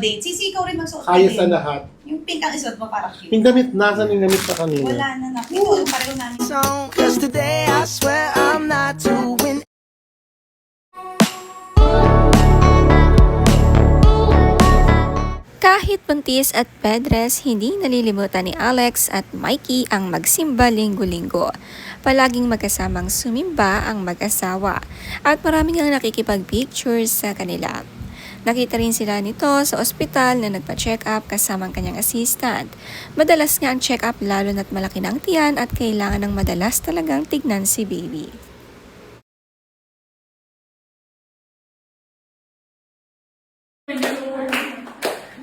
accommodate. Sisi, ikaw rin magsuot Kaya din. sa lahat. Yung pink ang isuot mo para cute. Yung damit, nasa yung damit sa kanina? Wala na na. Ito, pareho namin. Cause today I swear I'm not to win. Kahit buntis at bedrest, hindi nalilimutan ni Alex at Mikey ang magsimba linggo-linggo. Palaging magkasamang sumimba ang mag-asawa at maraming ang nakikipag-pictures sa kanila. Nakita rin sila nito sa ospital na nagpa-check up kasama ang kanyang assistant. Madalas nga ang check up lalo na't malaki na ang tiyan at kailangan ng madalas talagang tignan si baby.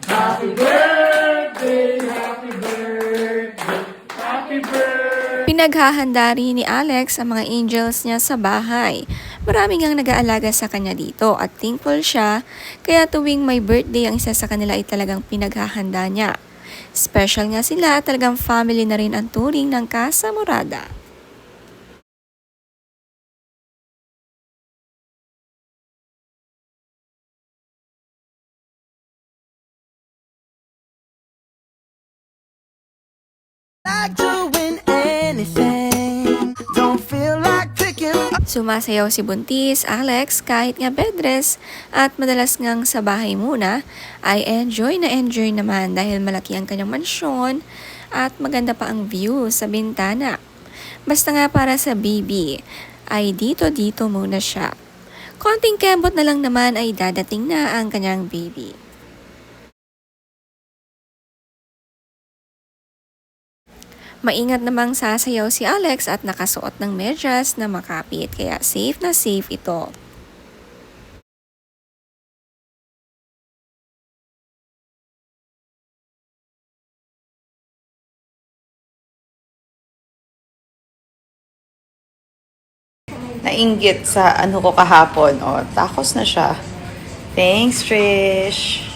Happy birthday, happy birthday, happy birthday. Pinaghahanda rin ni Alex ang mga angels niya sa bahay. Maraming ang nag-aalaga sa kanya dito at thankful siya, kaya tuwing may birthday ang isa sa kanila ay talagang pinaghahanda niya. Special nga sila at talagang family na rin ang turing ng Casa Morada. Like doing anything. Don't feel like picking up. Sumasayaw si Buntis, Alex, kahit nga bedrest at madalas ngang sa bahay muna, ay enjoy naman dahil malaki ang kanyang mansyon at maganda pa ang view sa bintana. Basta nga para sa baby, ay dito muna siya. Konting kembot na lang naman ay dadating na ang kanyang baby. Maingat namang sasayaw si Alex at nakasuot ng medyas na makapit kaya safe na safe ito. Nainggit sa ano ko kahapon. O, takos na siya. Thanks, Trish.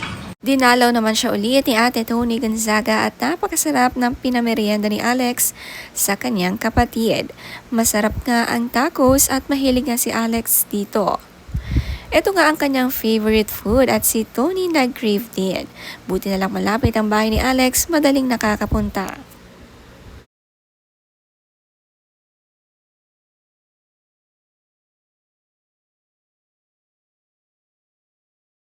Dinalaw naman siya ulit ni Ate Tony Gonzaga at napakasarap ng pinamerienda ni Alex sa kanyang kapatid. Masarap nga ang tacos at mahilig nga si Alex dito. Ito nga ang kanyang favorite food at si Tony nag-crave din. Buti na lang malapit ang bahay ni Alex, madaling nakakapunta.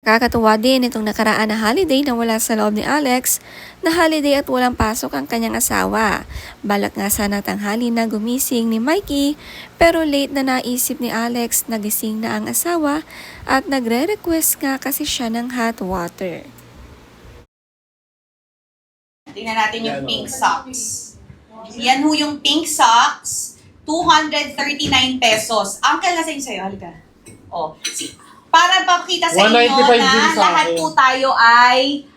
Kakatuwa din itong nakaraan na holiday na wala sa loob ni Alex, na holiday at walang pasok ang kanyang asawa. Balak nga sana tanghali na gumising ni Mikey, pero late na naisip ni Alex, nagising na ang asawa at nagre-request nga kasi siya ng hot water. Tingnan natin yung pink socks. Yan ho yung pink socks. 239 pesos. Uncle, nasa yung sa'yo. Halika. O, para pakita sa inyo 195 din na sa lahat akin. po tayo ay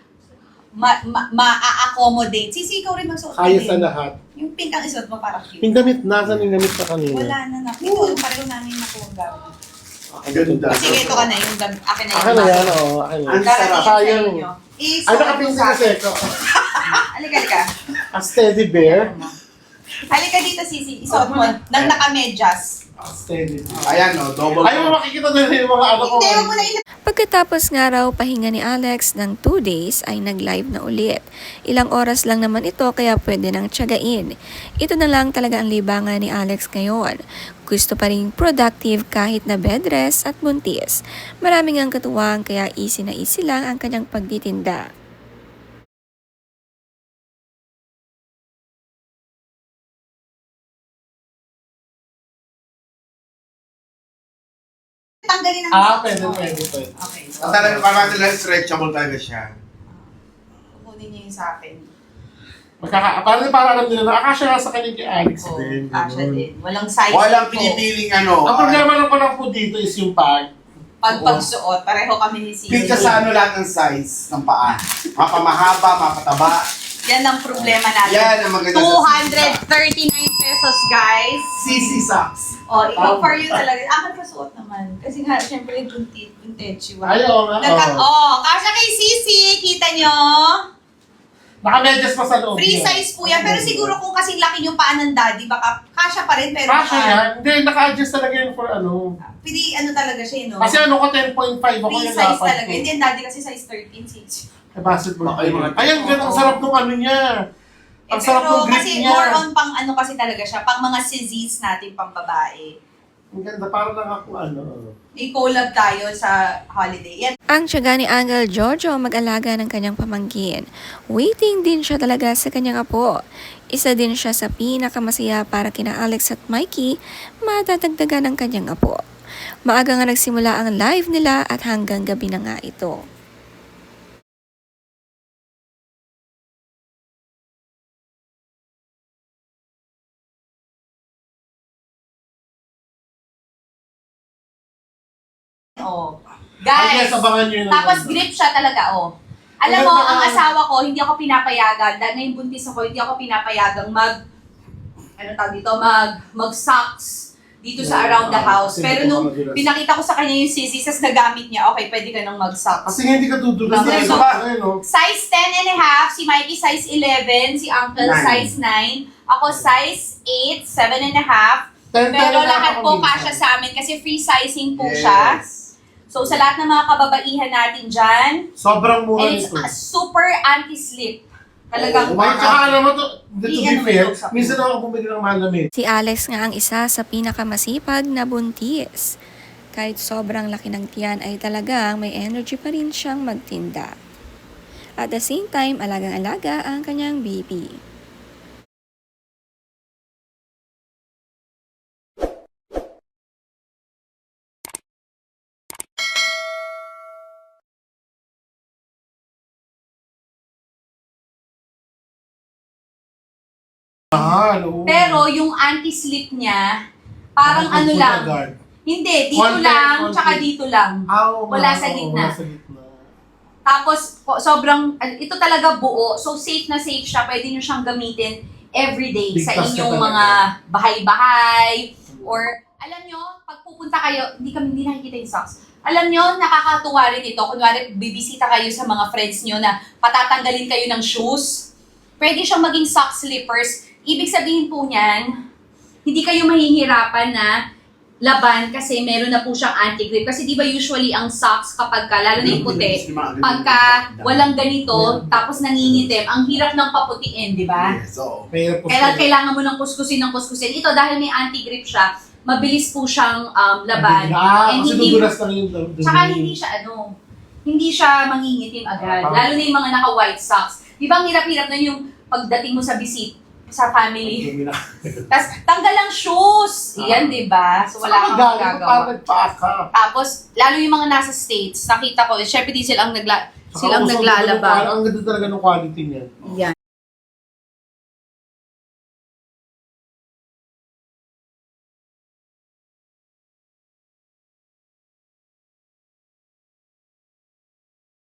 ma-accommodate. Sisi, ikaw rin magsuot Kaya din. sa lahat. Yung pink ang isuot mo para cute. Yung damit, nasa yung damit sa kanina? Wala na na. Ito, pareho namin nakuha ang gamit. Ang ganda. Sige, ito ka na. Yung akin na yung Akin na yan, oo. Akin na. Ang sarap. Sayang. Ay, Isuot nakapin mo sa sa akin. seko. Halika. A steady bear. Halika dito, Sisi. Isuot mo. Nang nakamedyas. A steady bear. Ayan o, double. Ay, makikita na rin yung mga ano ko. Hindi, huwag mo na Pagkatapos nga raw pahinga ni Alex ng 2 days ay nag-live na ulit. Ilang oras lang naman ito kaya pwede nang tiyagain. Ito na lang talaga ang libangan ni Alex ngayon. Gusto pa rin productive kahit na bedrest at buntis. Maraming ang katuwang kaya easy na easy lang ang kanyang pagtitinda. tanggalin ang Pwede. Okay. Ang talaga, parang sila stretchable talaga siya. Kukunin niyo yung sa akin. Para alam nila na akasya sa kanya kay Alex Oo, din. kasha ganun. din. Walang size. Walang po. pinipiling ano. Ang problema lang pala po dito is yung pag. Pagsuot, pareho kami ni Sisi. Pili ka sa ano lahat ng size ng paa. Mapamahaba, mapataba. Yan ang problema natin. Yan ang maganda sa 239 pesos, guys. CC socks. Oh, ikaw for you talaga. Akin kasuot naman. Kasi nga, syempre, buntechi. Ayaw nga. Kasha kay Sisi. Kita nyo? Nakamedyas pa sa loob. Free yan. size po yan. Pero siguro kung kasing laki yung paa ng daddy, baka kasha pa rin. Pero Kasya yan. Hindi, naka-adjust talaga yun for ano. Pili ano talaga siya, no? Kasi ano ko 10.5 ako Free yung size dapat talaga. ko. Hindi, yung daddy kasi size 13. Basketball Baka yung player. mga- Ay, ang ganda, ang sarap nung ano niya. Ang sarap Pero ng grip kasi niya. more on pang ano kasi talaga siya, pang mga sizzes natin pang babae. Ang ganda, parang lang ako ano. May collab tayo sa holiday. Yan. Ang tiyaga ni Uncle Jojo mag-alaga ng kanyang pamangkin. Waiting din siya talaga sa kanyang apo. Isa din siya sa pinakamasaya para kina Alex at Mikey matatagdagan ng kanyang apo. Maaga nga nagsimula ang live nila at hanggang gabi na nga ito. Oh. Ay, Guys, yes, abangan nyo yun. tapos grip siya talaga, oh. Alam mo, Maganda ang ka. asawa ko, hindi ako pinapayagan, dahil ngayon buntis ako, hindi ako pinapayagang mag-socks dito sa around the house. Kasi Pero hindi nung ka madulas. pinakita ko sa kanya yung sisis, tas nagamit niya, okay, pwede ka nang mag-socks. Kasi nga hindi ka dudulas. Bakit? Ito ba? Ayun, no? Size 10 and a half, si Mikey size 11, si Uncle Nine. size 9, ako size 8, 7 and a half. Ten- Pero ten na lahat ako po minsan. kasya sa amin kasi free sizing po siya. So sa lahat ng mga kababaihan natin dyan, Sobrang mura and it's nito. super anti-slip. Talagang Ay, tsaka alam mo to, to be Iyan mo fair, yung sa- minsan ako bumili ng malamig. Si Alex nga ang isa sa pinakamasipag na buntis. Kahit sobrang laki ng tiyan ay talagang may energy pa rin siyang magtinda. At the same time, alagang-alaga ang kanyang baby. Oo. Pero yung anti-slip niya, parang ano Pagpunta lang. guard. Hindi, dito Konti, lang, konti. tsaka dito lang. Oo, Wala oo, sa gitna. Wala sa gitna. Tapos, sobrang, ito talaga buo. So, safe na safe siya. Pwede nyo siyang gamitin everyday sa Ligtas ka inyong talaga. mga bahay-bahay. Or, alam nyo, pag pupunta kayo, hindi nakikita yung socks. Alam nyo, nakakatuwa rin ito. Kunwari, bibisita kayo sa mga friends nyo na patatanggalin kayo ng shoes. Pwede siyang maging sock slippers. Ibig sabihin po niyan, hindi kayo mahihirapan na laban kasi meron na po siyang anti-grip. Kasi di ba usually ang socks kapag ka, lalo na yung puti, pagka walang ganito, tapos nangingitim, ang hirap ng paputiin, di ba? Yes, oo. Mahirap po Kaya siya. kailangan mo ng kuskusin. Ito, dahil may anti-grip siya, mabilis po siyang laban. And Kasi hindi, dudulas lang yung dumi. tsaka hindi siya mangingitim agad. Lalo na yung mga naka-white socks. Di ba ang hirap-hirap na yung pagdating mo sa sa family. Dumi na. Tapos, tanggal ang shoes. Iyan, di ba? So, wala kang Parang magagawa. nagpaaka. Tapos, lalo yung mga nasa States, nakita ko, syempre di silang Saka silang usok naglalaba. Ang ganda talaga ng quality niya. Yan.